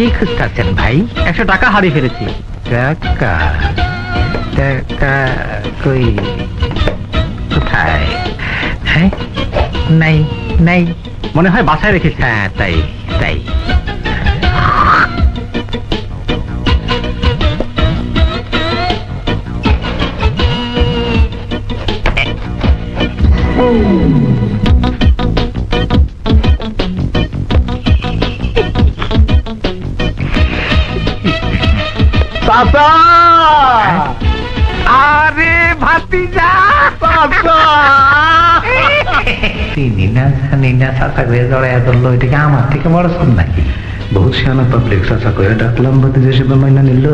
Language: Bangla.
কি খুঁজতেছেন ভাই? 100 টাকা হারিয়ে ফেলেছি। টাকা? টাকা কই? কোথায়? হ্যাঁ, নাই নাই, মনে হয় বাসায় রেখেছি। হ্যাঁ তাই তাই। চাচা! আরে ভাতিজা, চিনি না জানি না, চাচা করে জড়াইয়া ধরলো, এটাকে আমার থেকে বড় শোন নাকি? বহুত সিয়ানা পাবলিক চাচা করে ডাকলাম, ভাতিজা হিসেবে মাইনা নিল।